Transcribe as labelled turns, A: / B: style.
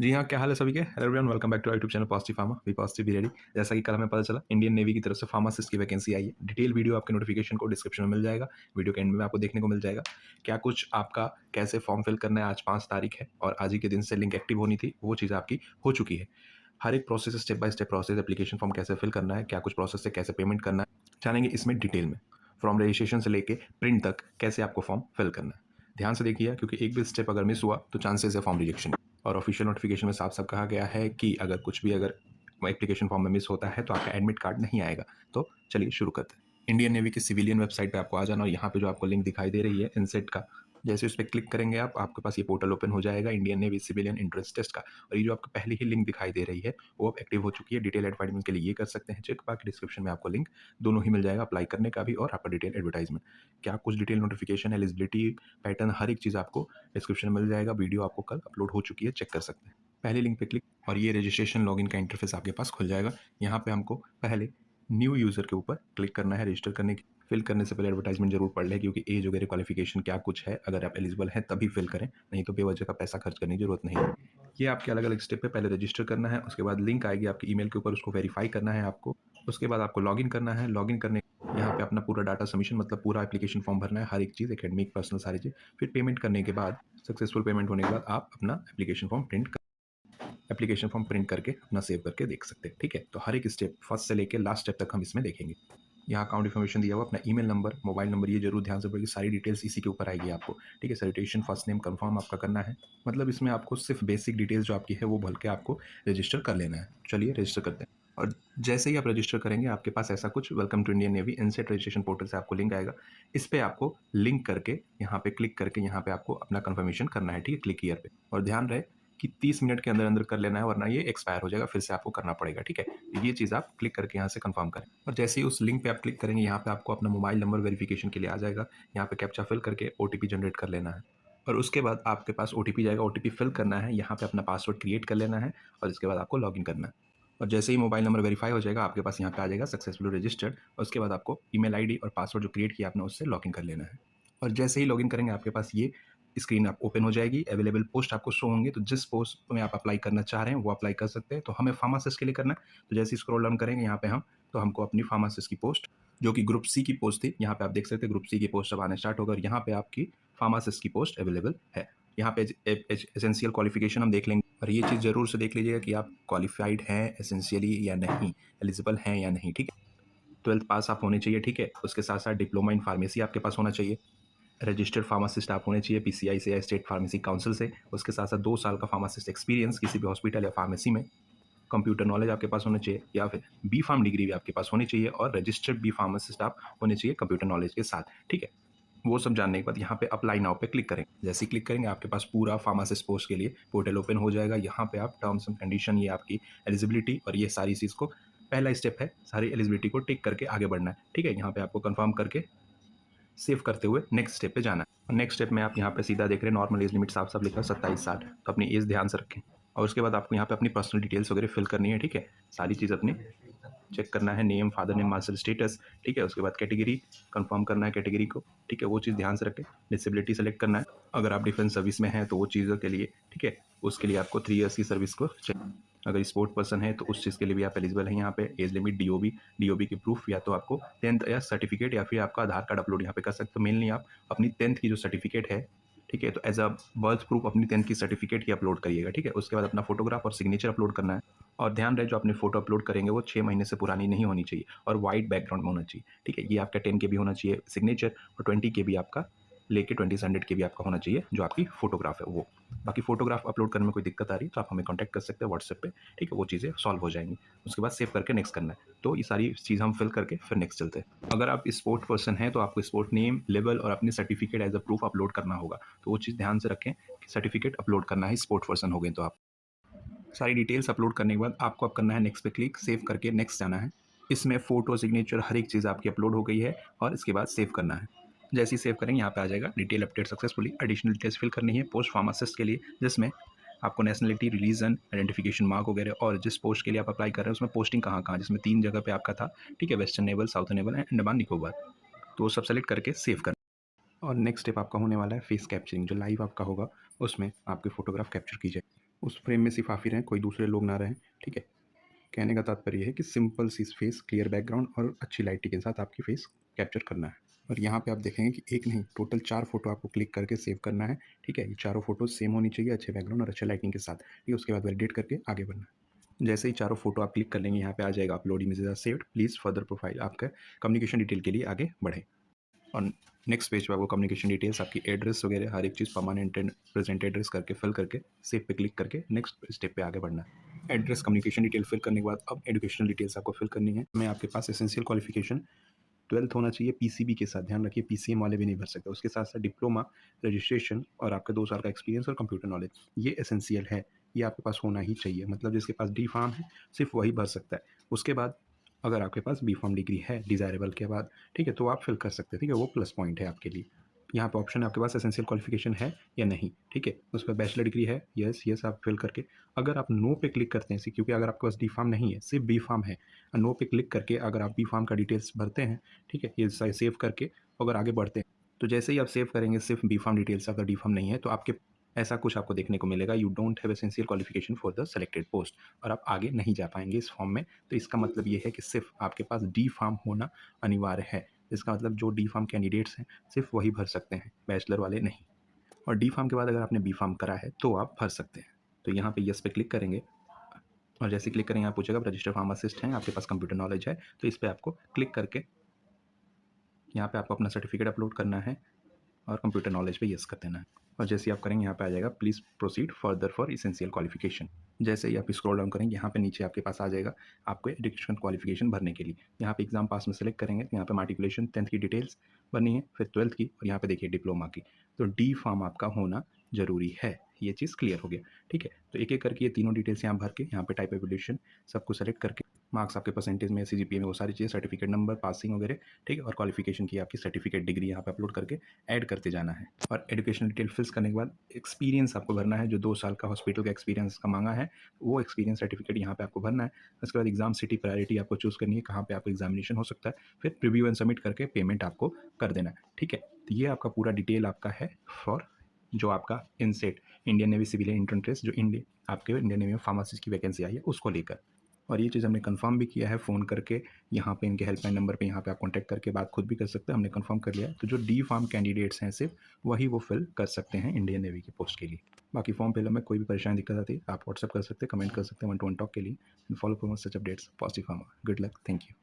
A: जी हाँ, क्या हाल है सभी के? Hello everyone, welcome back to our YouTube channel positive pharma, be positive be ready. जैसा कि कल हमें पता चला इंडियन नेवी की तरफ से फार्मासिस्ट की वैकेंसी आई है। डिटेल वीडियो आपके नोटिफिकेशन को डिस्क्रिप्शन में मिल जाएगा। वीडियो के एंड में आपको देखने को मिल जाएगा क्या कुछ आपका कैसे फॉर्म फिल करना है। आज 5 तारीख है और आज ही के दिन से लिंक एक्टिव होनी थी, वो चीज़ आपकी हो चुकी है। हर एक process step by step process, application form कैसे फिल करना है, क्या कुछ प्रोसेस है, कैसे पेमेंट करना है, जानेंगे इसमें डिटेल में। फॉर्म रजिस्ट्रेशन से लेके प्रिंट तक कैसे आपको फॉर्म फिल करना है। ध्यान से देखिए क्योंकि एक भी स्टेप अगर मिस हुआ तो चांसेस है फॉर्म रिजेक्शन। और ऑफिशियल नोटिफिकेशन में साफ साफ कहा गया है कि अगर कुछ भी अगर एप्लीकेशन फॉर्म में मिस होता है तो आपका एडमिट कार्ड नहीं आएगा। तो चलिए शुरू करते हैं। इंडियन नेवी की सिविलियन वेबसाइट पे आपको आ जाना और यहाँ पे जो आपको लिंक दिखाई दे रही है इनसेट का, जैसे उस पर क्लिक करेंगे आप, आपके पास ये पोर्टल ओपन हो जाएगा Indian Navy civilian entrance test का। और ये जो आपको पहले ही लिंक दिखाई दे रही है वो अब एक्टिव हो चुकी है। डिटेल एडवर्टाइजमेंट के लिए ये कर सकते हैं चेक, बाकी डिस्क्रिप्शन में आपको लिंक दोनों ही मिल जाएगा, अप्लाई करने का भी और आपका डिटेल एडवर्टाइजमेंट। क्या कुछ डिटेल नोटिफिकेशन, एलिजिबिलिटी, पैटर्न, हर एक चीज़ आपको डिस्क्रिप्शन में मिल जाएगा। वीडियो आपको कल अपलोड हो चुकी है, चेक कर सकते हैं। पहले लिंक पे क्लिक और ये रजिस्ट्रेशन लॉगिन का इंटरफेस आपके पास खुल जाएगा। यहाँ पे हमको पहले न्यू यूज़र के ऊपर क्लिक करना है रजिस्टर करने की। फिल करने से पहले एडवर्टाइजमेंट जरूर पढ़ लें क्योंकि एज वगैरह क्वालिफिकेशन क्या कुछ है, अगर आप एलिजिबल हैं तभी फिल करें, नहीं तो बेवजह का पैसा खर्च करने की जरूरत नहीं है। ये आपके अलग अलग स्टेप है, पहले रजिस्टर करना है, उसके बाद लिंक आएगी आपके ईमेल के ऊपर, उसको वेरीफाई करना है आपको। उसके बाद आपको लॉगिन करना है। लॉगिन करने यहाँ पे अपना पूरा डाटा सबमिशन, मतलब पूरा एप्लीकेशन फॉर्म भरना है, हर एक चीज़, एकेडमिक, पर्सनल, सारी चीज़। फिर पेमेंट करने के बाद, सक्सेसफुल पेमेंट होने के बाद आप अपना एप्लीकेशन फॉर्म प्रिंट करके अपना सेव करके देख सकते हैं। ठीक है, तो हर एक स्टेप फर्स्ट से लेकर लास्ट स्टेप तक हम इसमें देखेंगे। यहाँ अकाउंट इन्फॉर्मेशन दिया हुआ, अपना ईमेल नंबर, मोबाइल नंबर, ये जरूर ध्यान से पड़ेगी, सारी डिटेल्स इसी के ऊपर आएगी आपको। ठीक है, सैल्यूटेशन, फर्स्ट नेम कंफर्म आपका करना है, मतलब इसमें आपको सिर्फ बेसिक डिटेल्स जो आपकी है वो भर के आपको रजिस्टर कर लेना है। चलिए रजिस्टर करते हैं। और जैसे ही आप रजिस्टर करेंगे आपके पास ऐसा कुछ welcome to Indian Navy INCET registration portal से आपको लिंक आएगा। इस पर आपको लिंक करके यहाँ पे क्लिक करके यहाँ पे आपको अपना कंफर्मेशन करना है। ठीक है, क्लिक हियर पे। और ध्यान रहे कि 30 मिनट के अंदर अंदर कर लेना है, वरना ये एक्सपायर हो जाएगा, फिर से आपको करना पड़ेगा। ठीक है, ये चीज़ आप क्लिक करके यहाँ से कंफर्म करें। और जैसे ही उस लिंक पे आप क्लिक करेंगे यहाँ पे आपको अपना मोबाइल नंबर वेरिफिकेशन के लिए आ जाएगा। यहाँ पे कैप्चा फिल करके ओटीपी जनरेट कर लेना है और उसके बाद आपके पास ओटीपी जाएगा, ओटीपी फिल करना है, यहाँ पे अपना पासवर्ड क्रिएट कर लेना है और इसके बाद आपको लॉगिन करना है। और जैसे ही मोबाइल नंबर वेरीफाई हो जाएगा आपके पास यहाँ पे आ जाएगा सक्सेसफुल रजिस्टर्ड। और उसके बाद आपको ईमेल आईडी और पासवर्ड जो क्रिएट किया आपने उससे लॉगिन कर लेना है। और जैसे ही लॉगिन करेंगे आपके पास ये स्क्रीन आप ओपन हो जाएगी। अवेलेबल पोस्ट आपको शो होंगे, तो जिस पोस्ट में आप अप्लाई करना चाह रहे हैं वो अप्लाई कर सकते हैं। तो हमें फार्मासिस्ट के लिए करना है, तो जैसे ही स्क्रॉल डाउन करेंगे यहाँ पे हम, तो हमको अपनी फार्मासिस्ट की पोस्ट जो कि ग्रुप सी की पोस्ट थी, यहाँ पे आप देख सकते हैं ग्रुप सी की पोस्ट अब आने स्टार्ट होगा और यहाँ पे आपकी फार्मासिस्ट की पोस्ट अवेलेबल है। यहाँ पे एसेंशियल क्वालिफिकेशन हम देख लेंगे और ये चीज़ जरूर से देख लीजिएगा कि आप क्वालिफाइड हैं एसेंशियली या नहीं, एलिजिबल हैं या नहीं। ठीक है, 12th पास आप होने चाहिए। ठीक है, उसके साथ साथ डिप्लोमा इन फार्मेसी आपके पास होना चाहिए, रजिस्टर्ड फार्मासिस्ट आप होने चाहिए पीसीआई से या स्टेट फार्मेसी काउंसिल से। उसके साथ साथ 2 साल का फार्मासिस्ट एक्सपीरियंस किसी भी हॉस्पिटल या फार्मेसी में, कंप्यूटर नॉलेज आपके पास होना चाहिए या फिर बी फार्म डिग्री भी आपके पास होनी चाहिए और रजिस्टर्ड बी फार्मासिस्ट आप होने चाहिए कंप्यूटर नॉलेज के साथ। ठीक है, वो सब जानने के बाद यहाँ पे अप्लाई नाउ पे क्लिक करेंगे। जैसे ही क्लिक करेंगे आपके पास पूरा फार्मासिस्ट पोस्ट के लिए पोर्टल ओपन हो जाएगा। यहाँ पे आप टर्म्स एंड कंडीशन, ये आपकी एलिजिबिलिटी और ये सारी चीज़ को, पहला स्टेप है सारी एलिजिबिलिटी को टिक करके आगे बढ़ना है। ठीक है, यहाँ पे आपको कंफर्म करके सेव करते हुए नेक्स्ट स्टेप पे जाना है। और नेक्स्ट स्टेप में आप यहाँ पे सीधा देख रहे हैं नॉर्मल एज लिमिट साफ साफ लिखा है 27 साल, तो अपनी एज ध्यान से रखें। और उसके बाद आपको यहाँ पे अपनी पर्सनल डिटेल्स वगैरह फिल करनी है। ठीक है, सारी चीज़ अपनी चेक करना है, name, father name, master status. ठीक है, उसके बाद कैटेगरी कंफर्म करना है कैटेगरी को। ठीक है, वो चीज़ ध्यान से रखें। डिसेबिलिटी सेलेक्ट करना है, अगर आप डिफेंस सर्विस में हैं तो वो चीज़ों के लिए। ठीक है, उसके लिए आपको 3 ईयर्स की सर्विस को चेक, अगर स्पोर्ट पर्सन है तो उस चीज़ के लिए भी आप एलिजिबल हैं। यहाँ पे एज लिमिट, डीओबी की प्रूफ, या तो आपको 10th या सर्टिफिकेट या फिर आपका आधार कार्ड अपलोड यहाँ पे कर सकते हो। मेनली आप अपनी 10th की जो सर्टिफिकेट है, ठीक है, तो एज अ बर्थ प्रूफ अपनी 10th की सर्टिफिकेट ही अपलोड करिएगा। ठीक है, उसके बाद अपना फोटोग्राफ और सिग्नेचर अपलोड करना है। और ध्यान रहे जो अपनी फोटो अपलोड करेंगे वो 6 महीने से पुरानी नहीं होनी चाहिए और वाइट बैकग्राउंड में होना चाहिए। ठीक है, ये आपका 10 के भी होना चाहिए सिग्नेचर और 20 के भी आपका, लेके 20 के भी आपका होना चाहिए जो आपकी फोटोग्राफ है वो। बाकी फोटोग्राफ अपलोड करने में कोई दिक्कत आ रही है तो आप हमें कॉन्टैक्ट कर सकते हैं व्हाट्सएप पे। ठीक है, वो चीज़ें सॉल्व हो जाएंगी। उसके बाद सेव करके नेक्स्ट करना है। तो ये सारी चीज़ हम फिल करके फिर नेक्स्ट चलते हैं। अगर आप स्पोर्ट पर्सन हैं तो आपको स्पोर्ट नेम, लेवल और अपनी certificate as a proof upload करना होगा। तो वो चीज़ ध्यान से रखें कि सर्टिफिकेट अपलोड करना है, स्पोर्ट पर्सन हो गए तो आप सारी डिटेल्स अपलोड करने के बाद आपको अब करना है नेक्स्ट पे क्लिक, सेव करके नेक्स्ट जाना है। इसमें फ़ोटो, सिग्नेचर, हर एक चीज़ आपकी अपलोड हो गई है और इसके बाद सेव करना है। जैसे ही सेव करेंगे यहाँ पे आ जाएगा detail update successfully. Additional details fill करनी है पोस्ट फार्मासिस्ट के लिए, जिसमें आपको नेशनलिटी, रिलीजन, आइडेंटिफिकेशन मार्क वगैरह और जिस पोस्ट के लिए आप अप्लाई कर रहे हैं उसमें पोस्टिंग कहाँ कहाँ, जिसमें 3 जगह पे आपका था। ठीक है, western naval, southern naval and Andaman Nicobar. तो वो सब सेलेक्ट करके सेव करना। और नेक्स्ट स्टेप आपका होने वाला है फेस कैप्चरिंग, जो लाइव आपका होगा उसमें आपकी फ़ोटोग्राफ कैप्चर की जाए। उस फ्रेम में सिर्फ आप ही रहें, कोई दूसरे लोग ना रहें, ठीक है। कहने का तात्पर्य है कि सिंपल सी फेस, क्लियर बैकग्राउंड और अच्छी लाइटिंग के साथ आपकी फेस कैप्चर करना है। और यहाँ पे आप देखेंगे कि एक नहीं, टोटल 4 फोटो आपको क्लिक करके सेव करना है, ठीक है। ये चारों फोटो सेम होनी चाहिए, अच्छे बैकग्राउंड और अच्छे लाइटिंग के साथ, ठीक है। उसके बाद वैलिडेट करके आगे बढ़ना है। जैसे ही चारों फोटो आप क्लिक कर लेंगे, यहाँ पे आ जाएगा upload images are saved, please further profile, आपका कम्युनिकेशन डिटेल के लिए आगे बढ़े। और नेक्स्ट पेज पे आपको कम्युनिकेशन डिटेल्स, आपकी एड्रेस वगैरह हर एक चीज़ परमानेंट एंड प्रेजेंट एड्रेस करके फिल करके सेव पे क्लिक करके नेक्स्ट स्टेप पे आगे बढ़ना है। एड्रेस कम्युनिकेशन डिटेल फिल करने के बाद अब एजुकेशनल डिटेल्स आपको फिल करनी है। मैं आपके पास एसेंशियल क्वालिफिकेशन 12th होना चाहिए पीसीबी के साथ, ध्यान रखिए पीसीएम वाले भी नहीं भर सकते। उसके साथ साथ डिप्लोमा, रजिस्ट्रेशन और आपका 2 साल का एक्सपीरियंस और कंप्यूटर नॉलेज, ये एसेंशियल है, ये आपके पास होना ही चाहिए। मतलब जिसके पास डी फार्म है सिर्फ वही भर सकता है। उसके बाद अगर आपके पास बी फार्म डिग्री है डिज़ायरेबल के बाद, ठीक है, तो आप फिल कर सकते हैं, ठीक है, वो प्लस पॉइंट है आपके लिए। यहाँ पे ऑप्शन है आपके पास एसेंशियल क्वालिफिकेशन है या नहीं, ठीक है। उस पर बैचलर डिग्री है, यस यस आप फिल करके, अगर आप नो पे क्लिक करते हैं, क्योंकि अगर आपके पास डी फार्म नहीं है सिर्फ बी फार्म है, नो पे क्लिक करके अगर आप बी फार्म का डिटेल्स भरते हैं, ठीक है, ये सेव करके अगर आगे बढ़ते हैं, तो जैसे ही आप सेव करेंगे सिर्फ बी फार्म डिटेल्स, अगर डी फार्म नहीं है तो आपके ऐसा कुछ आपको देखने को मिलेगा, you don't have essential qualification for the selected post, और आप आगे नहीं जा पाएंगे इस फॉर्म में। तो इसका मतलब ये है कि सिर्फ आपके पास डी फार्म होना अनिवार्य है। इसका मतलब जो डी फार्म कैंडिडेट्स हैं सिर्फ वही भर सकते हैं, बैचलर वाले नहीं। और डी फार्म के बाद अगर आपने बी फार्म करा है तो आप भर सकते हैं। तो यहाँ पे यस पे क्लिक करेंगे, और जैसे क्लिक करेंगे आप पूछेगा रजिस्टर्ड फार्मासिस्ट हैं, आपके पास कंप्यूटर नॉलेज है, तो इस पर आपको क्लिक करके यहाँ पे आपको अपना सर्टिफिकेट अपलोड करना है और कंप्यूटर नॉलेज पे यस कर देना है। और जैसे ही आप करेंगे यहाँ पे आ जाएगा please proceed further for essential qualification. जैसे ही आप स्क्रॉल डाउन करेंगे यहाँ पे नीचे आपके पास आ जाएगा आपको एजुकेशन क्वालिफिकेशन भरने के लिए। यहाँ पे एग्जाम पास में सेलेक्ट करेंगे, यहाँ पे मार्टिकुलेशन 10th की डिटेल्स भरनी है, फिर 12th की, और यहाँ पे देखिए डिप्लोमा की। तो डी फार्म आपका होना ज़रूरी है, ये चीज़ क्लियर हो गया, ठीक है। तो एक एक करके ये तीनों डिटेल्स यहाँ भर के, यहाँ पे टाइप एवोल्यूशन सबको सेलेक्ट करके, मार्क्स आपके परसेंटेज में, सीजीपीए में, वो सारी चीज़ें, सर्टिफिकेट नंबर, पासिंग वगैरह, ठीक है, और क्वालिफिकेशन की आपकी सर्टिफिकेट डिग्री यहाँ पे अपलोड करके ऐड करते जाना है। और एजुकेशनल डिटेल फिल्स करने के बाद एक्सपीरियंस आपको भरना है, जो 2 साल का हॉस्पिटल का एक्सपीरियंस का मांगा है, वो एक्सपीरियंस सर्टिफिकेट यहाँ पे आपको भरना है। उसके बाद एग्जाम सिटी प्रायोरिटी आपको चूज़ करनी है, कहाँ पे आपका एग्जामिनेशन हो सकता है, फिर प्रीव्यू एंड सबमिट करके पेमेंट आपको कर देना है, ठीक है। तो ये आपका पूरा डिटेल आपका है फॉर जो आपका INCET, Indian Navy civilian entrance, जो आपके इंडियन नेवी में फार्मासिस्ट की वैकेंसी आई है उसको लेकर। और ये चीज़ हमने कंफर्म भी किया है फ़ोन करके, यहाँ पे इनके हेल्पलाइन नंबर पे, यहाँ पे आप कॉन्टैक्ट करके बात खुद भी कर सकते हैं, हमने कंफर्म कर लिया है। तो जो डी फार्म कैंडिडेट्स हैं सिर्फ वही वो फिल कर सकते हैं इंडियन नेवी की पोस्ट के लिए। बाकी फॉर्म फिलअप में कोई भी परेशानी दिक्कत आती है आप व्हाट्सएप कर सकते हैं, कमेंट कर सकते हैं 1 to 1 टॉक के लिए। Follow for such updates, positive pharma, good luck, thank you.